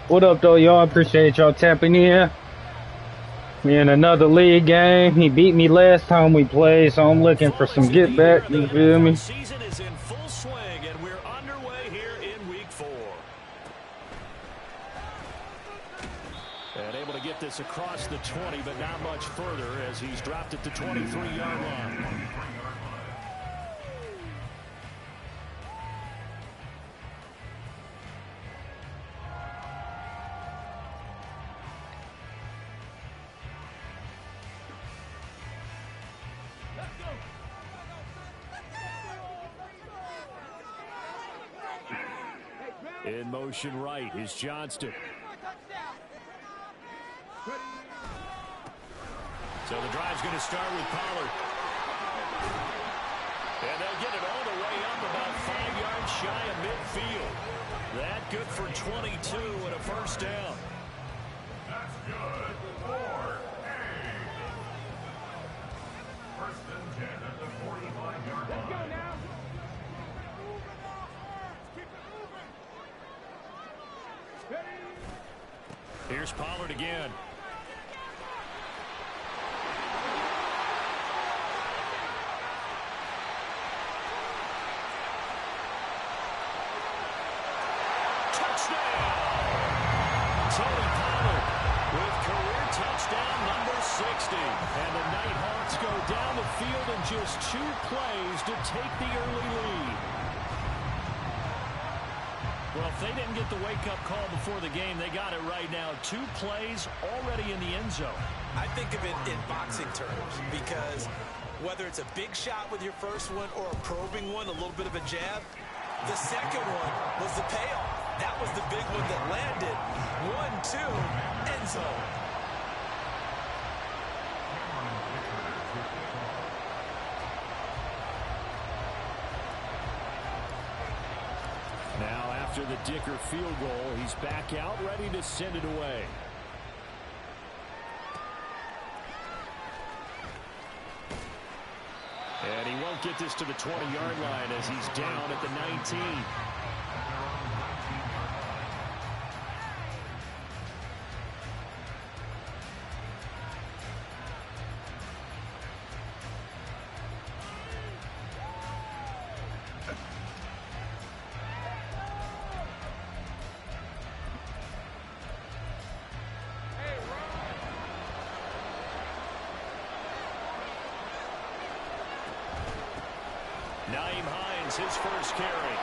What up, though, y'all? Appreciate y'all tapping in. We in another league game. He beat me last time we played, so I'm looking for some get back. You feel me? The season is in full swing, and we're underway here in week 4. And able to get this across the 20, but not much further as he's dropped it to 23-yard line. In motion right is Johnston. So the drive's going to start with Pollard. And they'll get it all the way up about 5 yards shy of midfield. That good for 22 and a first down. That's good for A. First and 10 at the 45-yard line. Let's go now. Here's Pollard again. Touchdown! Tony Pollard with career touchdown number 60. And the Nighthawks go down the field in just 2 plays to take the early lead. Well, if they didn't get the wake-up call before the game, they got it right now. 2 plays already in the end zone. I think of it in boxing terms because whether it's a big shot with your first one or a probing one, a little bit of a jab, the second one was the payoff. That was the big one that landed. 1-2, end zone. Now, after the Dicker field goal, he's back out, ready to send it away. And he won't get this to the 20-yard line as he's down at the 19. His first carry.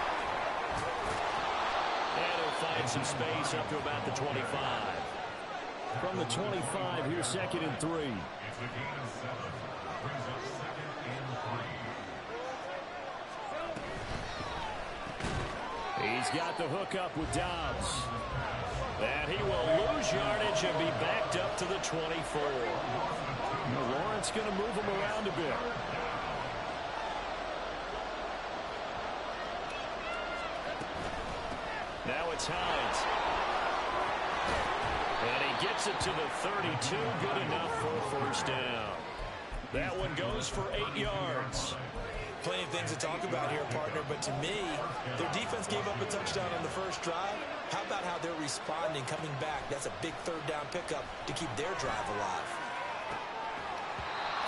And he'll find some space up to about the 25. From the 25, here's 2nd and 3. It's a gain of 7. Brings up 2nd and 3. He's got the hook up with Dobbs. And he will lose yardage and be backed up to the 24. Lawrence going to move him around a bit. Now it's Hines. And he gets it to the 32. Good enough for a first down. That one goes for 8 yards. Plenty of things to talk about here, partner, but to me, their defense gave up a touchdown on the first drive. How about how they're responding, coming back? That's a big 3rd down pickup to keep their drive alive.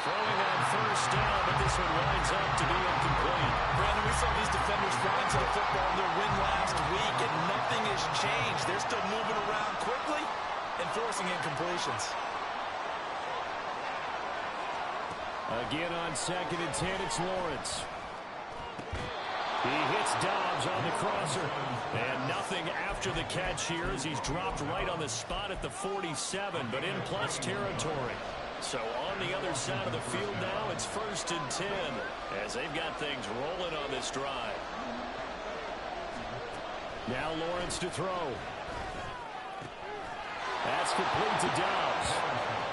Throwing on first down, but this one winds up to be incomplete. Brandon, we saw these defenders flying to the football in their win last week, and nothing has changed. They're still moving around quickly and forcing incompletions. Again on 2nd and 10, it's Lawrence. He hits Dobbs on the crosser. And nothing after the catch here as he's dropped right on the spot at the 47, but in plus territory. So on the other side of the field now, it's 1st and 10 as they've got things rolling on this drive. Now Lawrence to throw. That's complete to Dobbs.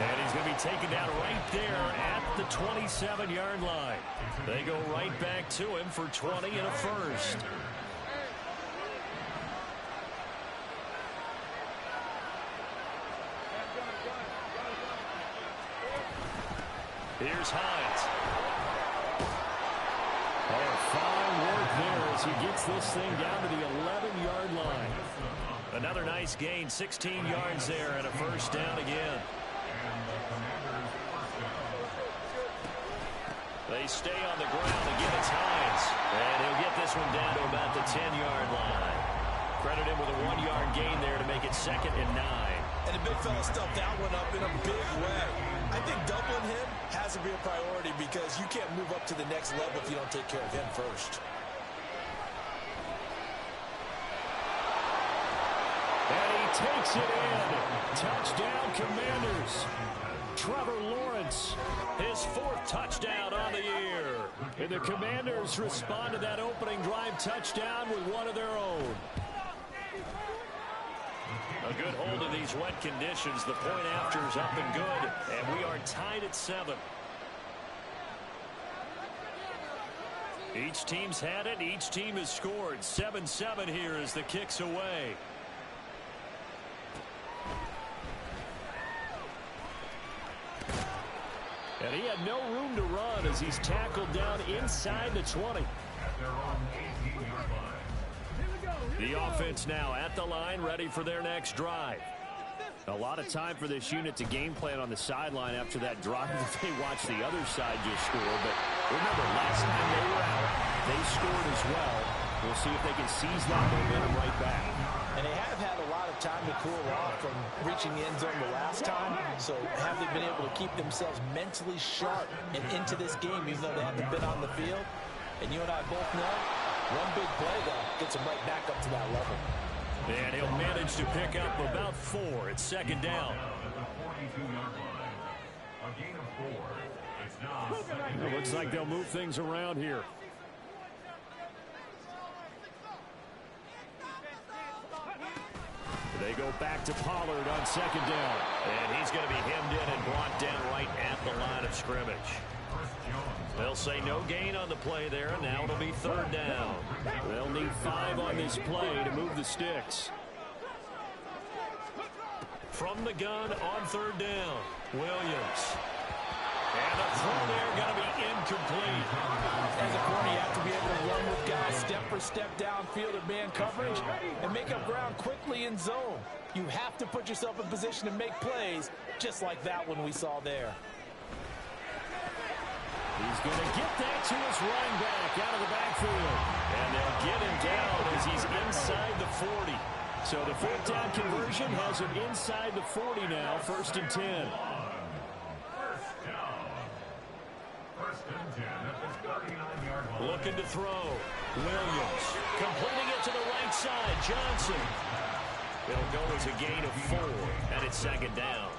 And he's going to be taken down right there at the 27-yard line. They go right back to him for 20 and a first. Here's Hines. Oh, fine work there as he gets this thing down to the 11-yard line. Another nice gain, 16 yards there, and a first down again. They stay on the ground. Again, it's Hines. And he'll get this one down to about the 10-yard line. Credit him with a 1-yard gain there to make it 2nd and 9. And the big fella stuffed that one up in a big way. I think doubling him has to be a priority because you can't move up to the next level if you don't take care of him first. And he takes it in. Touchdown, Commanders. Trevor Lawrence, his 4th touchdown on the year. And the Commanders respond to that opening drive touchdown with one of their own. A good hold of these wet conditions. The point after is up and good, and we are tied at 7. Each team's had it. Each team has scored. 7-7 here as the kick's away. And he had no room to run as he's tackled down inside the 20. The offense now at the line, ready for their next drive. A lot of time for this unit to game plan on the sideline after that drive that they watched the other side just score. But remember, last time they were out, they scored as well. We'll see if they can seize that momentum right back. And they have had a lot of time to cool off from reaching the end zone the last time. So have they been able to keep themselves mentally sharp and into this game even though they haven't been on the field? And you and I both know one big play, though, gets them right back up to that level. And he'll manage to pick up about 4. It's 2nd down. It looks like they'll move things around here. They go back to Pollard on 2nd down. And he's going to be hemmed in and brought down right at the line of scrimmage. They'll say no gain on the play there. Now it'll be 3rd down. They'll need 5 on this play to move the sticks. From the gun on 3rd down, Williams. And the throw there going to be incomplete. As a corner, you have to be able to run with guys step for step downfield at man coverage and make up ground quickly in zone. You have to put yourself in position to make plays just like that one we saw there. He's going to get that to his running back out of the backfield. And they'll get him down as he's inside the 40. So the 4th down conversion has him inside the 40 now, 1st and 10. Looking to throw. Williams completing it to the right side. Johnson. It'll go as a gain of 4, and it's 2nd down.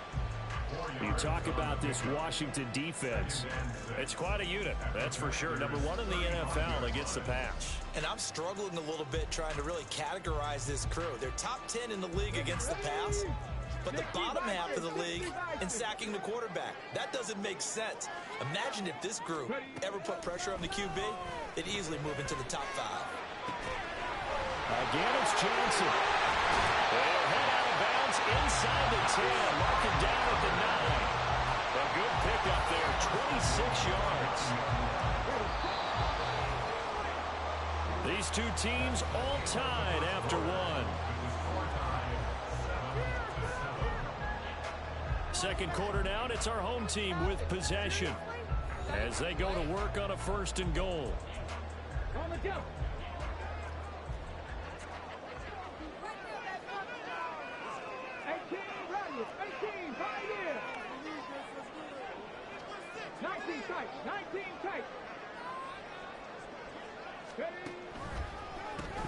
You talk about this Washington defense. It's quite a unit, that's for sure. Number 1 in the NFL against the pass. And I'm struggling a little bit trying to really categorize this crew. They're top 10 in the league against the pass, but the bottom half of the league in sacking the quarterback. That doesn't make sense. Imagine if this group ever put pressure on the QB, they'd easily move into the top 5. Again, it's Johnson. They'll head out of bounds inside the 10. Mark it down at the 9. A good pickup there, 26 yards. These two teams all tied after 1. 2nd quarter now, and it's our home team with possession as they go to work on a 1st and goal.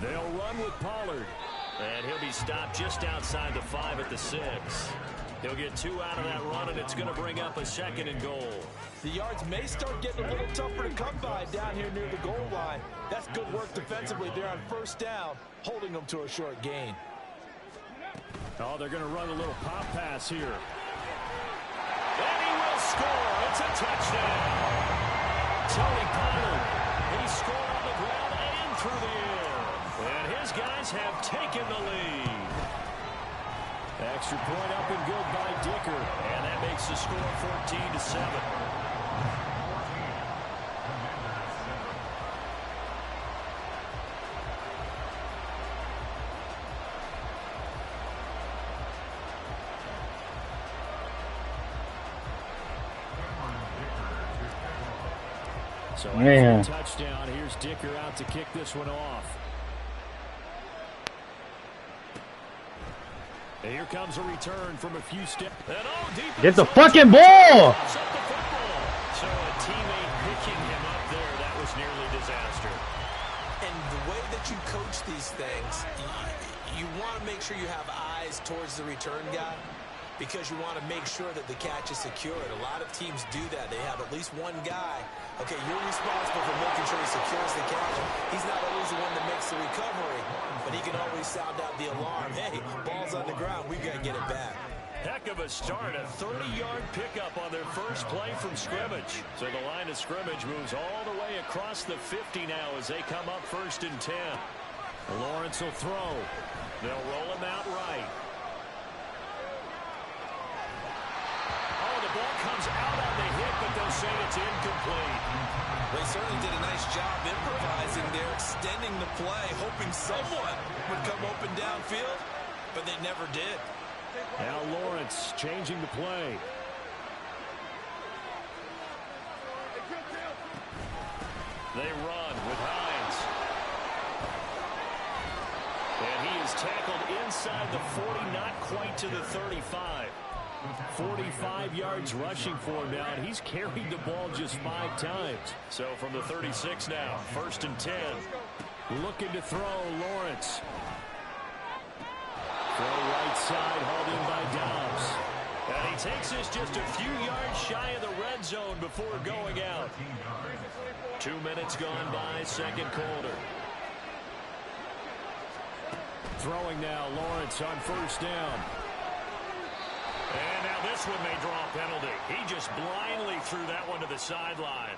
They'll run with Pollard, and he'll be stopped just outside the 5 at the 6. He'll get 2 out of that run, and it's going to bring up a 2nd and goal. The yards may start getting a little tougher to come by down here near the goal line. That's good work defensively there on 1st down, holding them to a short gain. Oh, they're going to run a little pop pass here. And he will score. It's a touchdown. Tony Pollard, he scored on the ground and through the air. And his guys have taken the lead. Extra point up and good by Dicker. And that makes the score 14-7. So Man. after the touchdown, here's Dicker out to kick this one off. And here comes a return from a few steps. Get the fucking ball! So a teammate picking him up there, that was nearly disaster. And the way that you coach these things, you want to make sure you have eyes towards the return guy because you want to make sure that the catch is secured. A lot of teams do that. They have at least one guy. Okay, you're responsible for making sure he secures the catch. He's not always the one that makes the recovery, but he can always sound out the alarm. Hey, ball's on the ground. We've got to get it back. Heck of a start, a 30-yard pickup on their first play from scrimmage. So the line of scrimmage moves all the way across the 50 now as they come up 1st and 10. Lawrence will throw. They'll roll him out right. Oh, the ball comes out on the hit, but they'll say it's incomplete. They certainly did a nice job improvising there, extending the play, hoping someone would come open downfield, but they never did. Now Lawrence changing the play. They run with Hines. And he is tackled inside the 40, not quite to the 35. 45 yards rushing for him now, and he's carried the ball just 5 times. So from the 36 now, 1st and 10. Looking to throw, Lawrence. Throw right side, hauled in by Dobbs. And he takes this just a few yards shy of the red zone before going out. 2 minutes gone by, 2nd quarter. Throwing now, Lawrence on 1st down. And now this one may draw a penalty. He just blindly threw that one to the sideline.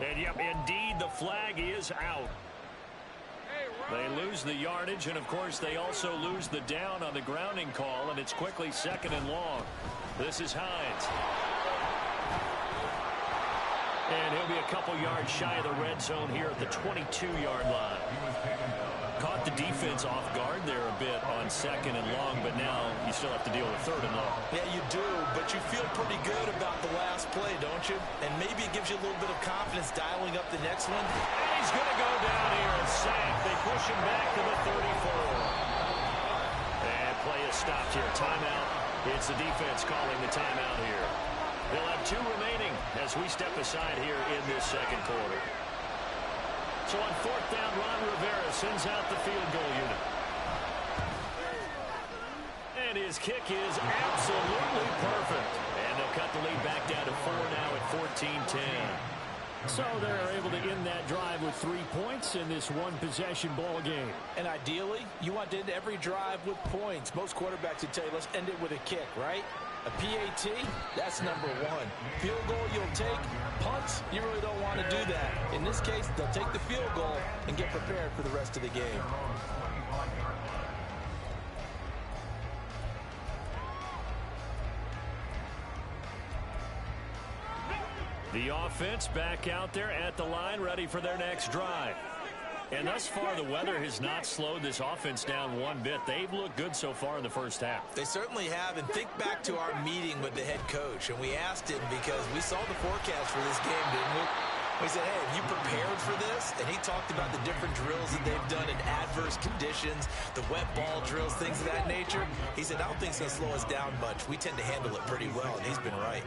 And yep, indeed, the flag is out. They lose the yardage, and of course they also lose the down on the grounding call, and it's quickly 2nd and long. This is Hines. And he'll be a couple yards shy of the red zone here at the 22-yard line. Caught the defense off guard there a bit on 2nd and long, but now you still have to deal with 3rd and long. Yeah, you do, but you feel pretty good about the last play, don't you? And maybe it gives you a little bit of confidence dialing up the next one. And he's going to go down here and sack. They push him back to the 34. And play is stopped here. Timeout. It's the defense calling the timeout here. They'll have 2 remaining as we step aside here in this 2nd quarter. So on 4th down, Ron Rivera sends out the field goal unit. And his kick is absolutely perfect. And they'll cut the lead back down to 4 now at 14-10. So they're able to end that drive with 3 points in this one-possession ball game. And ideally, you want to end every drive with points. Most quarterbacks would tell you, let's end it with a kick, right? A PAT, that's number 1. Field goal you'll take. Punts, you really don't want to do that. In this case, they'll take the field goal and get prepared for the rest of the game. The offense back out there at the line, ready for their next drive. And thus far, the weather has not slowed this offense down one bit. They've looked good so far in the first half. They certainly have. And think back to our meeting with the head coach. And we asked him because we saw the forecast for this game, didn't we? We said, hey, have you prepared for this? And he talked about the different drills that they've done in adverse conditions, the wet ball drills, things of that nature. He said, I don't think it's going to slow us down much. We tend to handle it pretty well, and he's been right.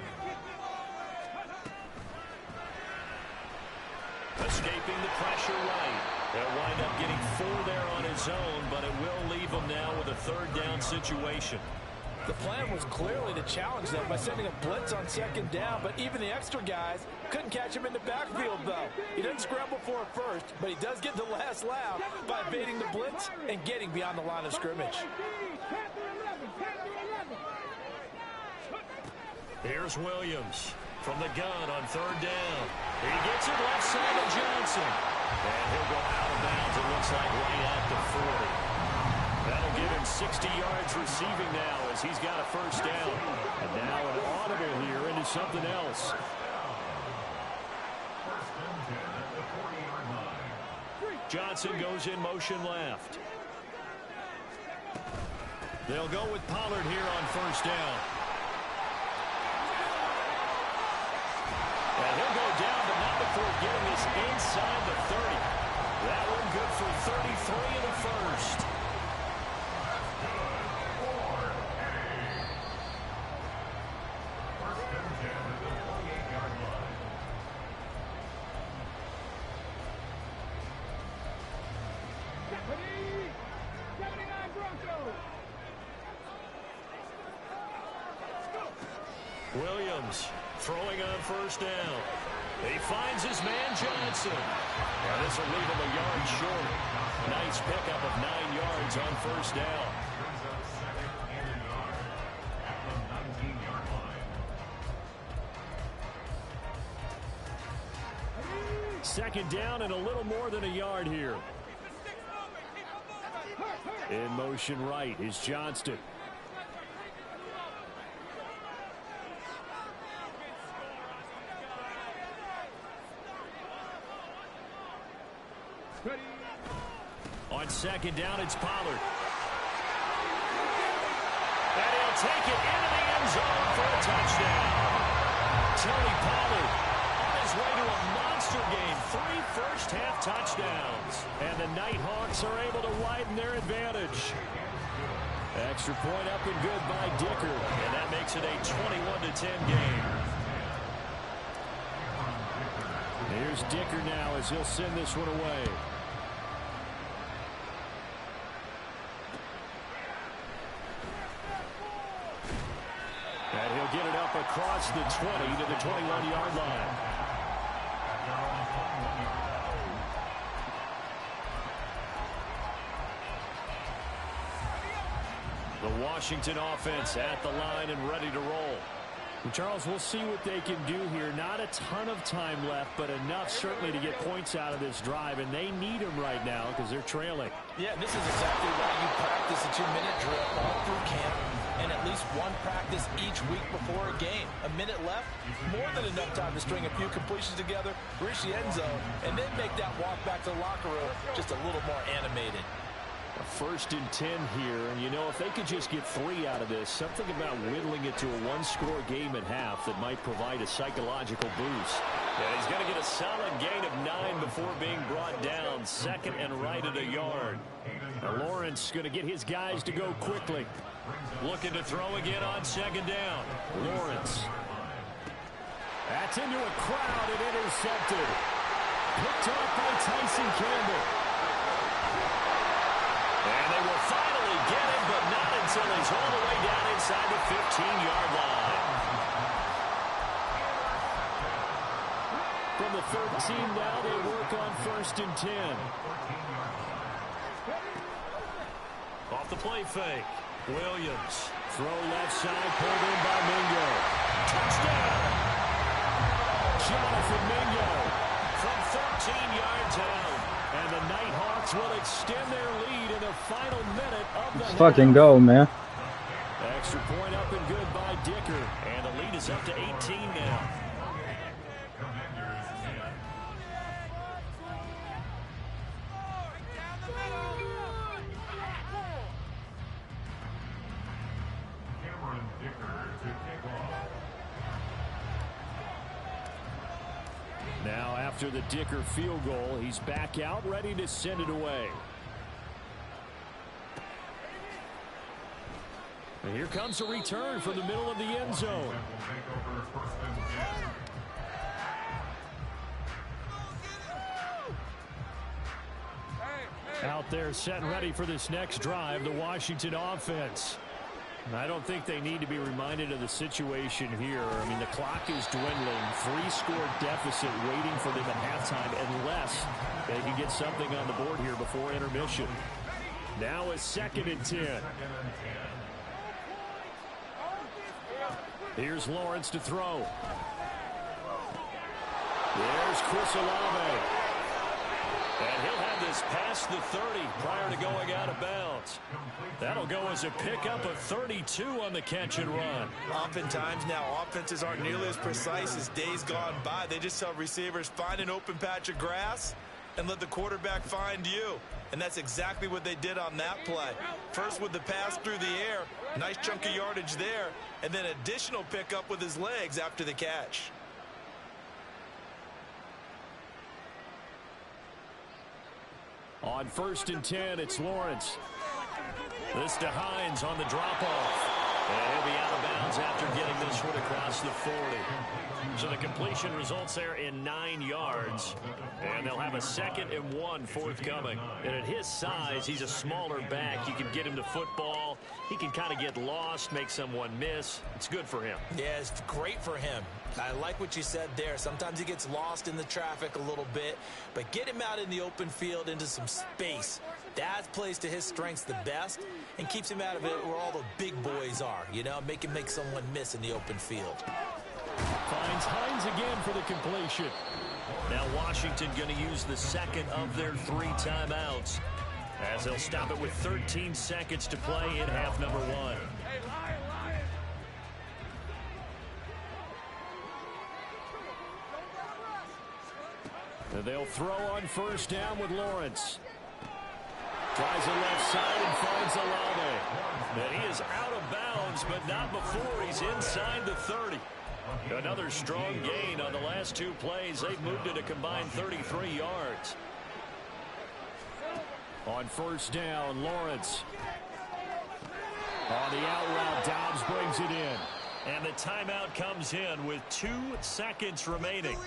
Escaping the pressure right. They'll wind up getting 4 there on his own, but it will leave him now with a 3rd down situation. The plan was clearly to challenge them by sending a blitz on 2nd down, but even the extra guys couldn't catch him in the backfield, though. He doesn't scramble for it first, but he does get the last laugh by evading the blitz and getting beyond the line of scrimmage. Here's Williams from the gun on 3rd down. He gets it left side of Johnson. And he'll go out of bounds, it looks like, right at the 40. That'll give him 60 yards receiving now as he's got a 1st down. And now an audible here into something else. Johnson goes in motion left. They'll go with Pollard here on 1st down. And he'll go down, but not before before getting this inside the 30. That one good for 33 in the first. Williams throwing on first down. He finds his man Johnson. Now this will leave him a yard short. Nice pickup of 9 yards on first down. Second down and a little more than a yard here. In motion right is Johnston. On second down, it's Pollard. And he'll take it into the end zone for a touchdown. Tony Pollard on his way to a monster game. 3 first-half touchdowns. And the Nighthawks are able to widen their advantage. Extra point up and good by Dicker. And that makes it a 21-10 game. Here's Dicker now as he'll send this one away. And he'll get it up across the 20 to the 21-yard line. The Washington offense at the line and ready to roll. And Charles, we'll see what they can do here. Not a ton of time left, but enough certainly to get points out of this drive, and they need them right now because they're trailing. Yeah, this is exactly why you practice a 2-minute drill all through camp and at least one practice each week before a game. A minute left, more than enough time to string a few completions together, reach the end zone, and then make that walk back to the locker room just a little more animated. A 1st and 10 here, and you know, if they could just get 3 out of this, something about whittling it to a 1-score game at half that might provide a psychological boost. Yeah, he's going to get a solid gain of 9 before being brought down. Second and right at a yard. Now Lawrence going to get his guys to go quickly. Looking to throw again on second down. Lawrence. That's into a crowd and intercepted. Picked off by Tyson Campbell. And they will finally get him, but not until he's all the way down inside the 15-yard line. From the 13 now, they work on 1st and 10. Off the play fake. Williams. Throw left side, pulled in by Mingo. Touchdown! Jonathan Mingo from 13 yards out. And the Nighthawks will extend their lead in the final minute of the half. Fucking go, man. Extra point up and good by Dicker. And the lead is up to 18 now. Now after the Dicker field goal, he's back out ready to send it away. And here comes a return from the middle of the end zone. Out there set and ready for this next drive, the Washington offense. I don't think they need to be reminded of the situation here. I mean, the clock is dwindling. 3-score deficit waiting for them at halftime unless they can get something on the board here before intermission. Now a 2nd and 10. Here's Lawrence to throw. There's Chris Olave. And he'll have this past the 30 prior to going out of bounds. That'll go as a pickup of 32 on the catch and run. Oftentimes now, offenses aren't nearly as precise as days gone by. They just tell receivers, find an open patch of grass and let the quarterback find you. And that's exactly what they did on that play. First with the pass through the air, nice chunk of yardage there, and then additional pickup with his legs after the catch. On 1st and 10, it's Lawrence. This to Hines on the drop-off. And he'll be out of bounds after getting this one across the 40. So the completion results there in 9 yards. And they'll have a 2nd and 1 forthcoming. And at his size, he's a smaller back. You can get him to football. He can kind of get lost, make someone miss. It's good for him. Yeah, it's great for him. I like what you said there. Sometimes he gets lost in the traffic a little bit. But get him out in the open field into some space. That plays to his strengths the best and keeps him out of it where all the big boys are. You know, make him make someone miss in the open field. Finds Hines again for the completion. Now Washington going to use the 2nd of their 3 timeouts as they'll stop it with 13 seconds to play in half number 1. And they'll throw on 1st down with Lawrence. Tries the left side and finds Olave. And he is out of bounds, but not before he's inside the 30. Another strong gain on the last 2 plays. They've moved it a combined 33 yards. On 1st down, Lawrence. On the out route, Dobbs brings it in. And the timeout comes in with 2 seconds remaining.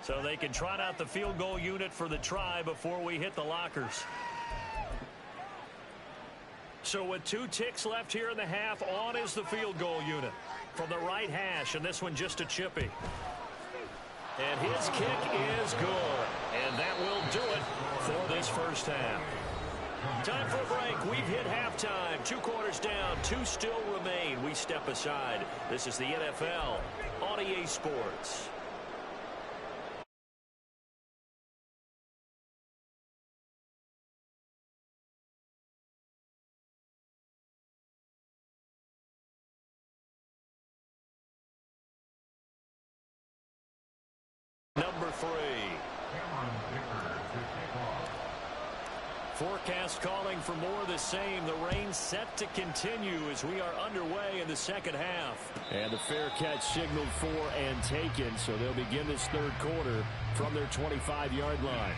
So they can trot out the field goal unit for the try before we hit the lockers. So with 2 ticks left here in the half, on is the field goal unit from the right hash, and this one just a chippy. And his kick is good, and that will do it for this first half. Time for a break. We've hit halftime. 2 quarters down, 2 still remain. We step aside. This is the NFL on EA Sports. Number 3. Forecast calling for more of the same. The rain set to continue as we are underway in the second half. And the fair catch signaled for and taken, so they'll begin this 3rd quarter from their 25-yard line.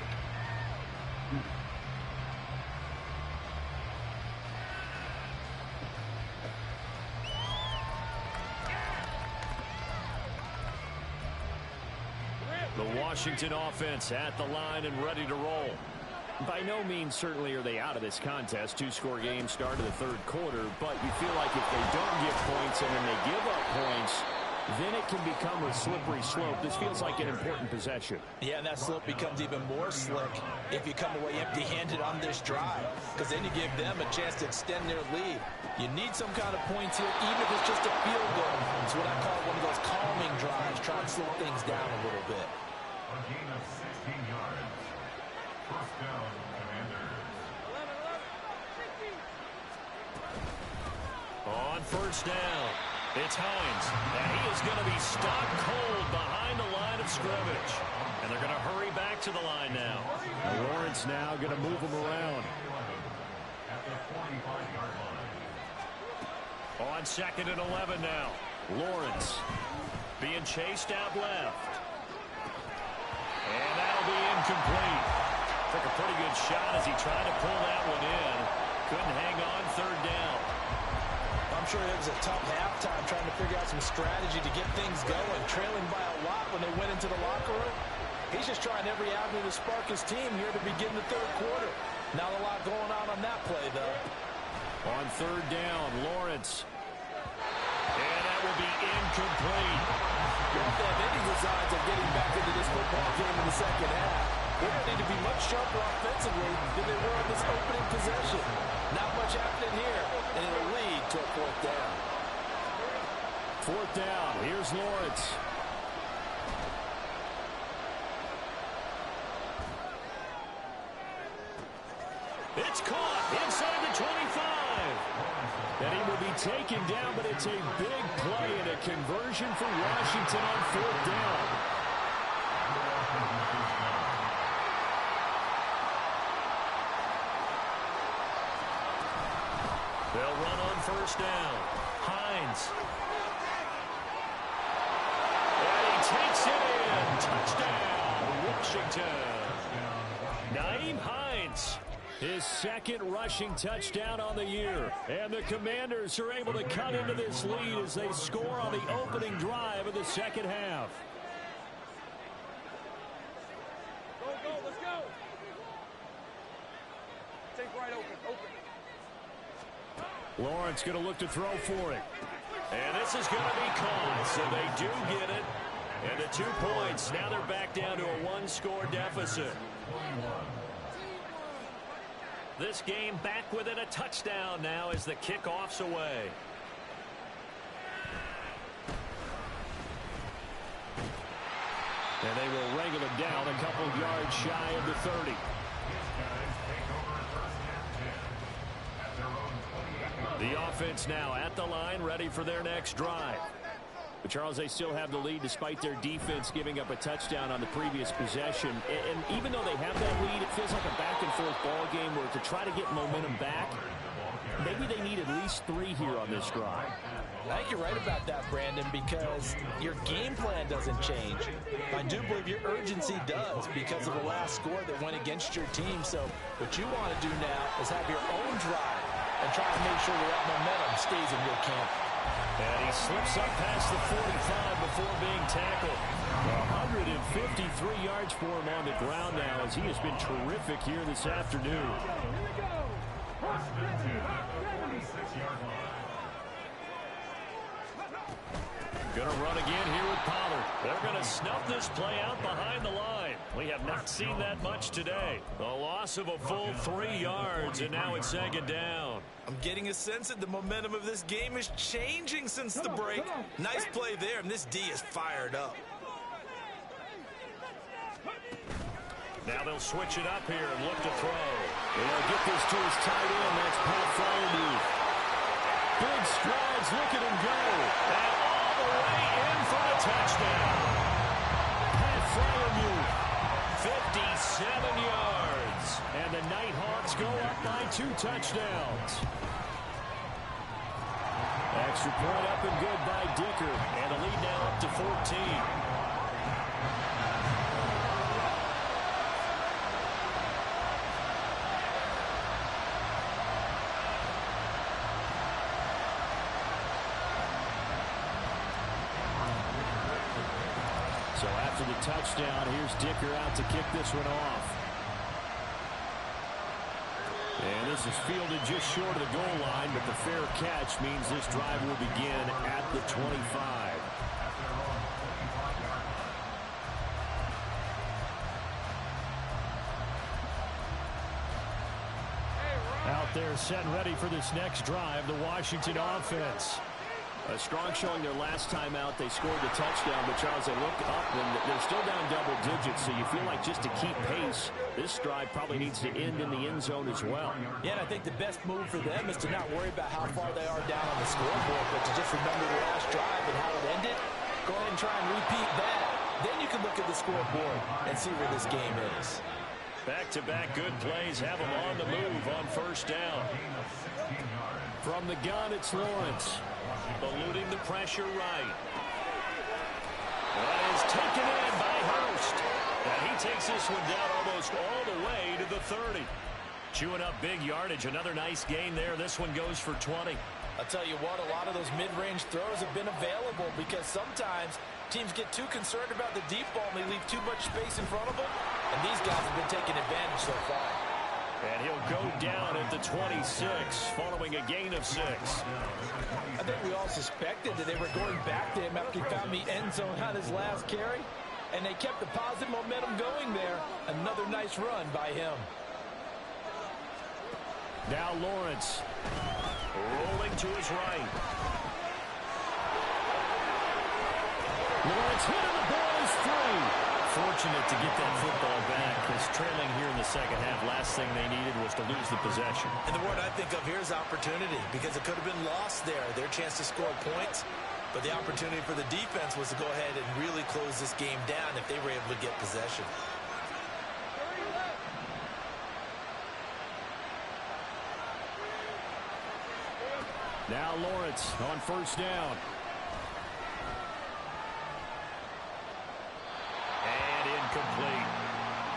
The Washington offense at the line and ready to roll. By no means certainly are they out of this contest. 2-score game start of the 3rd quarter, but you feel like if they don't get points and then they give up points, then it can become a slippery slope. This feels like an important possession. Yeah, and that slope becomes even more slick if you come away empty-handed on this drive, because then you give them a chance to extend their lead. You need some kind of points here, even if it's just a field goal. It's what I call one of those calming drives, trying to slow things down a little bit. A gain of 16 yards. First down, Commanders. On 1st down, it's Hines. And he is going to be stopped cold behind the line of scrimmage. And they're going to hurry back to the line now. And Lawrence now going to move him around. At the 45-yard line. On 2nd and 11 now. Lawrence being chased out left. And that'll be incomplete. Took a pretty good shot as he tried to pull that one in. Couldn't hang on 3rd down. I'm sure it was a tough halftime trying to figure out some strategy to get things going. Trailing by a lot when they went into the locker room. He's just trying every avenue to spark his team here to begin the 3rd quarter. Not a lot going on that play, though. On 3rd down, Lawrence. And that will be incomplete. You have to have any designs of getting back into this football game in the second half. They're going to need to be much sharper offensively than they were on this opening possession. Not much happening here, and it'll lead to a 4th down. 4th down, here's Lawrence. It's caught inside the 25. And he will be taken down, but it's a big play and a conversion for Washington on 4th down. They'll run on 1st down. Hines. And he takes it in. Touchdown, Washington. Naeem Hines points. His second rushing touchdown on the year. And the Commanders are able to cut into this lead as they score on the opening drive of the second half. Go, let's go. Take right open. Lawrence going to look to throw for it. And this is going to be caught, so they do get it. And the 2 points, now they're back down to a 1-score deficit. This game back within a touchdown now as the kickoff's away. And they will wrangle it down a couple yards shy of the 30. The offense now at the line, ready for their next drive. But, Charles, they still have the lead despite their defense giving up a touchdown on the previous possession. And even though they have that lead, it feels like a back-and-forth ball game where to try to get momentum back, maybe they need at least 3 here on this drive. I think you're right about that, Brandon, because your game plan doesn't change. I do believe your urgency does because of the last score that went against your team. So what you want to do now is have your own drive and try to make sure that momentum stays in your camp. And he slips up past the 45 before being tackled. 153 yards for him on the ground now as he has been terrific here this afternoon. Going to run again here with Pollard. They're going to snuff this play out behind the line. We have not seen that much today. A loss of a full 3 yards, and now it's second down. I'm getting a sense that the momentum of this game is changing since the break. Nice play there, and this D is fired up. Now they'll switch it up here and look to throw. They'll get this to his tight end. That's Pat Fryermuth. Big strides, look at him go. And all the way in for the touchdown. Pat Fryermuth, 57 yards. And the Nighthawks go up by 2 touchdowns. Extra point up and good by Dicker. And the lead now up to 14. So after the touchdown, here's Dicker out to kick this one off. And this is fielded just short of the goal line, but the fair catch means this drive will begin at the 25. Out there set and ready for this next drive, the Washington offense. A strong showing their last time out. They scored the touchdown, but Charles, they look up and they're still down double digits, so you feel like just to keep pace, this drive probably needs to end in the end zone as well. Yeah, and I think the best move for them is to not worry about how far they are down on the scoreboard, but to just remember the last drive and how it ended. Go ahead and try and repeat that. Then you can look at the scoreboard and see where this game is. Back-to-back good plays have them on the move on first down. From the gun, it's Lawrence. Eluding the pressure right. That is taken in by Hurst. And he takes this one down almost all the way to the 30. Chewing up big yardage. Another nice gain there. This one goes for 20. I'll tell you what, a lot of those mid-range throws have been available because sometimes teams get too concerned about the deep ball and they leave too much space in front of them. And these guys have been taking advantage so far. And he'll go down at the 26 following a gain of 6. I think we all suspected that they were going back to him after he found the end zone on his last carry. And they kept the positive momentum going there. Another nice run by him. Now Lawrence rolling to his right. Lawrence hit and the ball is free. Fortunate to get that football back because trailing here in the second half, last thing they needed was to lose the possession. And the word I think of here is opportunity because it could have been lost there. Their chance to score points, but the opportunity for the defense was to go ahead and really close this game down if they were able to get possession. Now Lawrence on first down. And incomplete.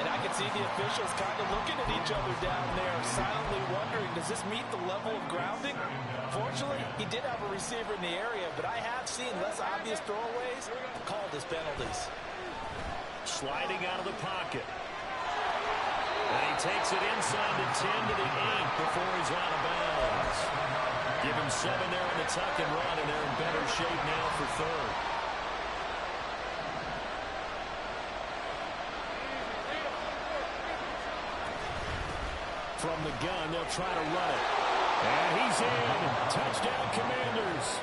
And I can see the officials kind of looking at each other down there, silently wondering, does this meet the level of grounding? Fortunately, he did have a receiver in the area, but I have seen less obvious throwaways called as penalties. Sliding out of the pocket. And he takes it inside the 10 to the 8 before he's out of bounds. Give him 7 there on the tuck and run, and they're in better shape now for third. From the gun, they'll try to run it. And he's in. Touchdown, Commanders.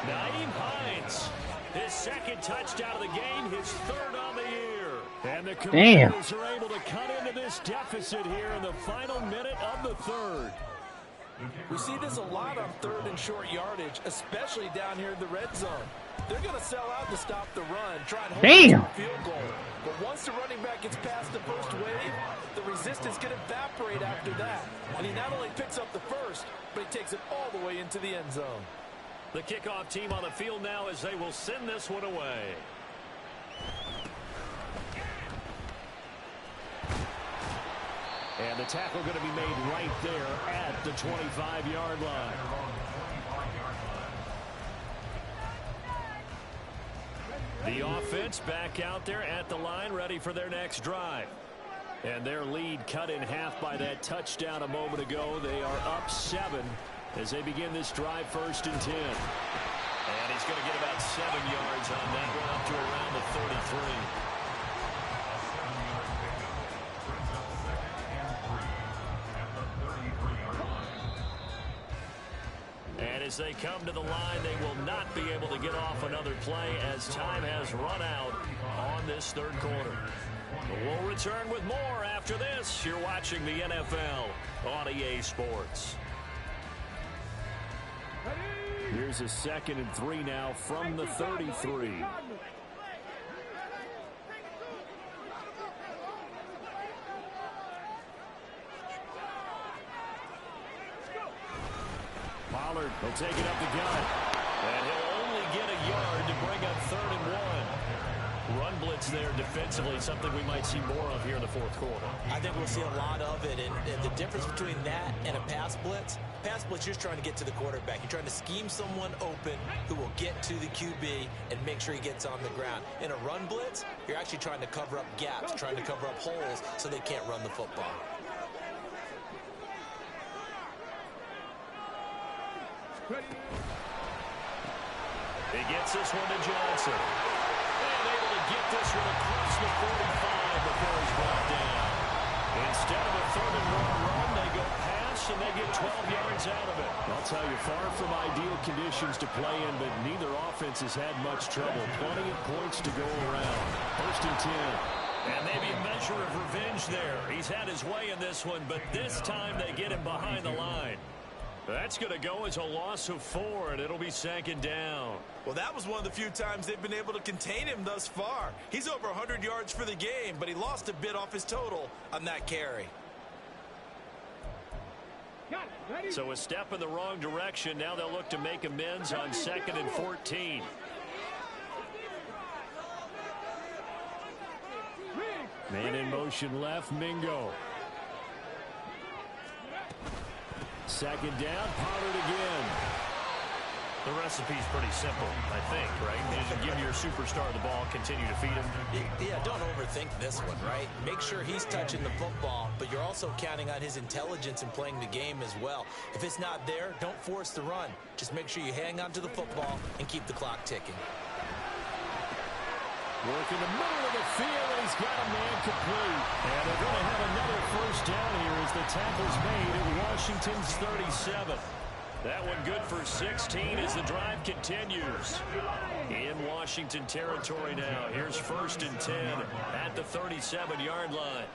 Naeem Hines, his second touchdown of the game, his third on the year. And the Commanders are able to cut into this deficit here in the final minute of the third. We see this a lot on third and short yardage, especially down here in the red zone. They're going to sell out to stop the run, try and hold the field goal. But once the running back gets past the first wave, the resistance can evaporate after that. And he not only picks up the first, but he takes it all the way into the end zone. The kickoff team on the field now as they will send this one away. And the tackle going to be made right there at the 25-yard line. The offense back out there at the line, ready for their next drive. And their lead cut in half by that touchdown a moment ago. They are up 7 as they begin this drive, 1st and 10. And he's going to get about 7 yards on that one up to around the 33. And as they come to the line, they will not be able to get off another play as time has run out on this third quarter. But we'll return with more after this. You're watching the NFL on EA Sports. Here's a 2nd and 3 now from the 33. Pollard will take it up the gut. And he'll only get a yard to bring up 3rd and 1. Run blitz there defensively, something we might see more of here in the fourth quarter. I think we'll see a lot of it. And the difference between that and a pass blitz, you're trying to get to the quarterback. You're trying to scheme someone open who will get to the QB and make sure he gets on the ground. In a run blitz, you're actually trying to cover up gaps, trying to cover up holes so they can't run the football. He gets this one to Johnson. And able to get this one across the 45 before he's brought down. Instead of a 3rd and 1 run, they go pass and they get 12 yards out of it. I'll tell you, far from ideal conditions to play in, but neither offense has had much trouble. Plenty of points to go around. 1st and 10. And maybe a measure of revenge there. He's had his way in this one, but this time they get him behind the line. That's going to go as a loss of 4, and it'll be 2nd down. Well, that was one of the few times they've been able to contain him thus far. He's over 100 yards for the game, but he lost a bit off his total on that carry. So a step in the wrong direction. Now they'll look to make amends on 2nd and 14. Man in motion left, Mingo. 2nd down, Pollard again. The recipe's pretty simple, I think, right? You just give your superstar the ball, continue to feed him. Yeah, don't overthink this one, right? Make sure he's touching the football, but you're also counting on his intelligence in playing the game as well. If it's not there, don't force the run. Just make sure you hang on to the football and keep the clock ticking. Work in the middle of the field, and he's got a man complete. And they're going to have another 1st down here as the tackle's made at Washington's 37. That one good for 16 as the drive continues. In Washington territory now. Here's 1st and 10 at the 37-yard line.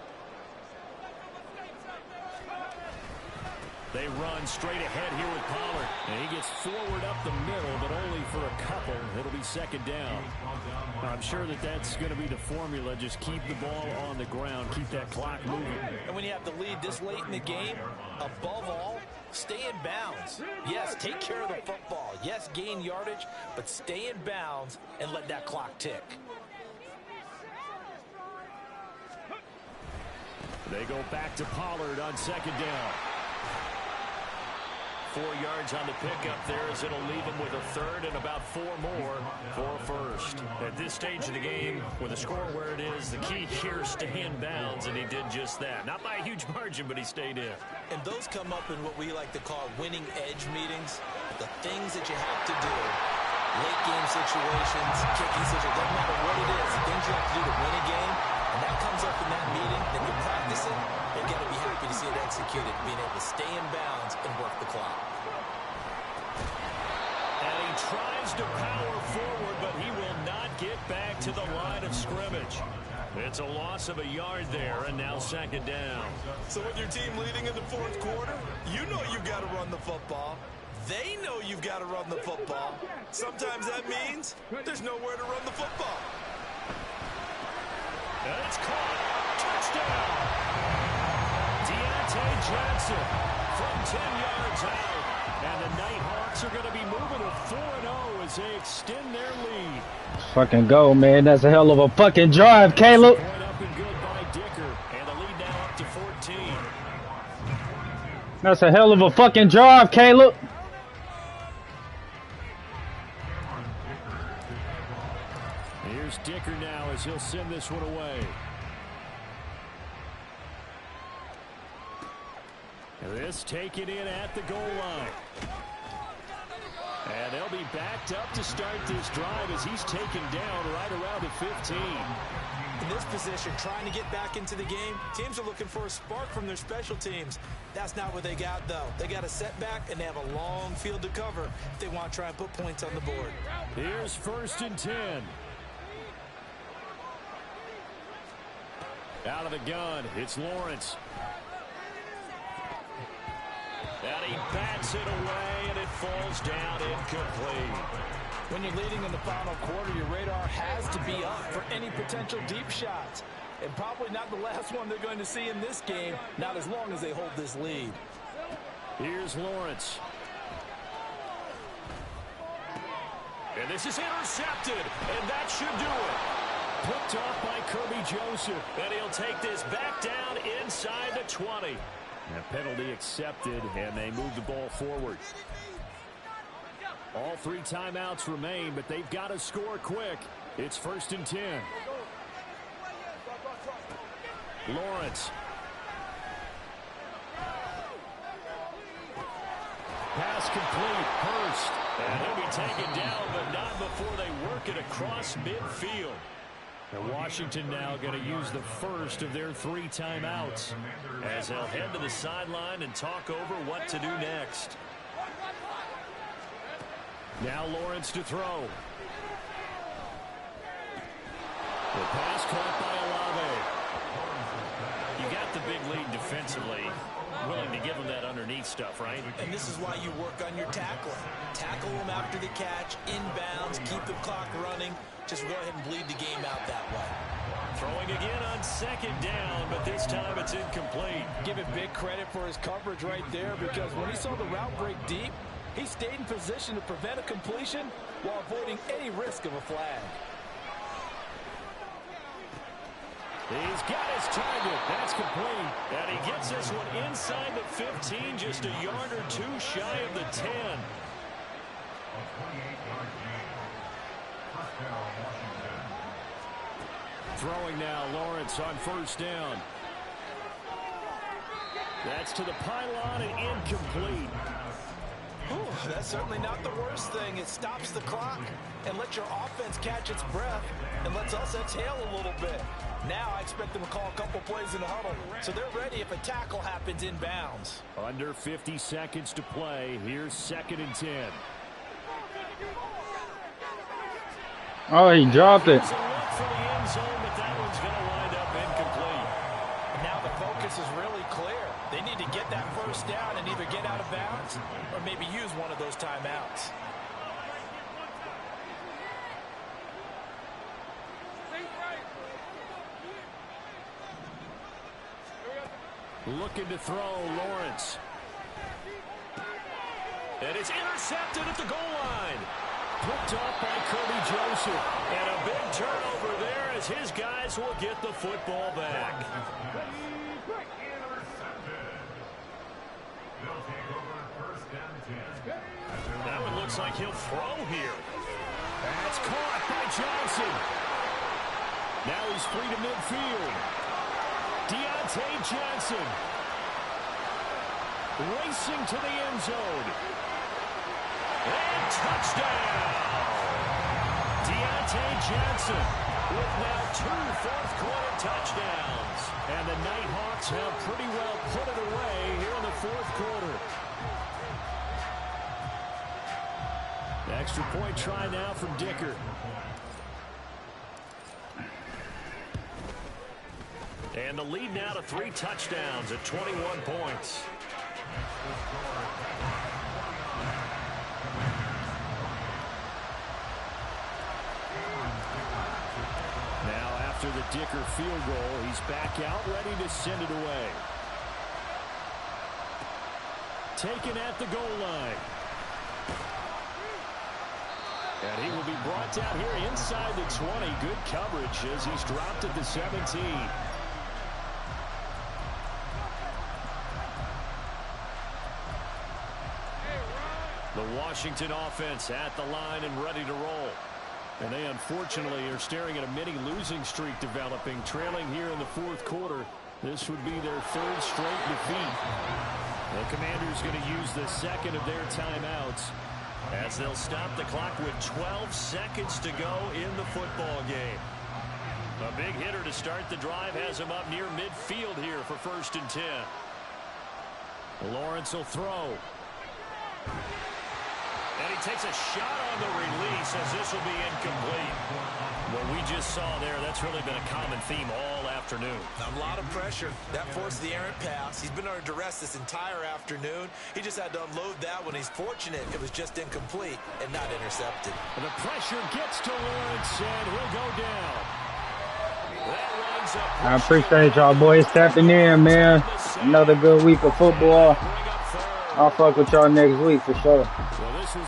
They run straight ahead here with Pollard. And he gets forward up the middle, but only for a couple. It'll be 2nd down. I'm sure that's going to be the formula. Just keep the ball on the ground. Keep that clock moving. And when you have the lead this late in the game, above all, stay in bounds. Yes, take care of the football. Yes, gain yardage, but stay in bounds and let that clock tick. They go back to Pollard on second down. 4 yards on the pickup there as it'll leave him with a third and about 4 more for a first. At this stage of the game, with the score where it is, the key here is stay in bounds, and he did just that. Not by a huge margin, but he stayed in. And those come up in what we like to call winning edge meetings. The things that you have to do, late game situations, kicking situations, doesn't matter what it is, the things you have to do to win a game, and that comes up in that meeting, then you practice it, you're going to be happy to see it executed, being able to stay in bounds and work the clock. And he tries to power forward, but he will not get back to the line of scrimmage. It's a loss of a yard there, and now second down. So with your team leading in the fourth quarter, you know you've got to run the football. They know you've got to run the football. Sometimes that means there's nowhere to run the football. And it's caught. Touchdown. Deontay Johnson from 10 yards out. And the Nighthawks are going to be moving to 4-0 as they extend their lead. Fucking go, man. That's a hell of a fucking drive, Caleb. Point up and good by Dicker. And the lead now up to 14. That's a hell of a fucking drive, Caleb. Here's Dicker now as he'll send this one away. This taken in at the goal line. And they'll be backed up to start this drive as he's taken down right around the 15. In this position, trying to get back into the game, teams are looking for a spark from their special teams. That's not what they got, though. They got a setback, and they have a long field to cover if they want to try and put points on the board. Here's 1st and 10. Out of the gun, it's Lawrence. And he bats it away, and it falls down incomplete. When you're leading in the final quarter, your radar has to be up for any potential deep shots. And probably not the last one they're going to see in this game, not as long as they hold this lead. Here's Lawrence. And this is intercepted, and that should do it. Picked off by Kirby Joseph, and he'll take this back down inside the 20. And penalty accepted, and they move the ball forward. All 3 timeouts remain, but they've got to score quick. It's 1st and 10. Lawrence. Pass complete. Hurst. And he'll be taken down, but not before they work it across midfield. And Washington now going to use the first of their 3 timeouts as they'll head to the sideline and talk over what to do next. Now Lawrence to throw. The pass caught by Olave. You got the big lead defensively. Willing to give him that underneath stuff, right? And this is why you work on your tackling. Tackle them after the catch, inbounds, keep the clock running. Just go ahead and bleed the game out that way. Throwing again on second down, but this time it's incomplete. Give him big credit for his coverage right there, because when he saw the route break deep, he stayed in position to prevent a completion while avoiding any risk of a flag. He's got his target. That's complete. And he gets this one inside the 15, just a yard or 2 shy of the 10. Throwing now, Lawrence on 1st down. That's to the pylon and incomplete. Ooh, that's certainly not the worst thing. It stops the clock and lets your offense catch its breath and lets us exhale a little bit. Now I expect them to call a couple plays in the huddle, so they're ready if a tackle happens inbounds. Under 50 seconds to play. Here's 2nd and 10. Oh, he dropped it. There's a look for the end zone, but that one's going to wind up incomplete. And now the focus is really clear. They need to get that first down and either get out of bounds or maybe use one of those timeouts. Looking to throw, Lawrence. And it's intercepted at the goal line. Picked off by Kirby Joseph. And a big turnover there as his guys will get the football back. That one looks like he'll throw here. That's caught by Johnson. Now he's free to midfield. Deontay Johnson racing to the end zone. And touchdown! Deontay Johnson with now 2 fourth-quarter touchdowns. And the Nighthawks have pretty well put it away here in the fourth quarter. Extra point try now from Dicker. And the lead now to 3 touchdowns at 21 points. Now after the Dicker field goal, he's back out ready to send it away. Taken at the goal line. And he will be brought down here inside the 20. Good coverage as he's dropped at the 17. The Washington offense at the line and ready to roll. And they unfortunately are staring at a mini losing streak developing, trailing here in the fourth quarter. This would be their 3rd straight defeat. The Commanders going to use the second of their timeouts as they'll stop the clock with 12 seconds to go in the football game. A big hitter to start the drive has him up near midfield here for 1st and 10. Lawrence will throw. And he takes a shot on the release as this will be incomplete. What we just saw there, that's really been a common theme all afternoon. A lot of pressure. That forced the errant pass. He's been under duress this entire afternoon. He just had to unload that one. He's fortunate it was just incomplete and not intercepted. And the pressure gets to Lawrence, and he'll go down. That winds up. I appreciate y'all boys stepping in, man. Another good week of football. I'll fuck with y'all next week for sure.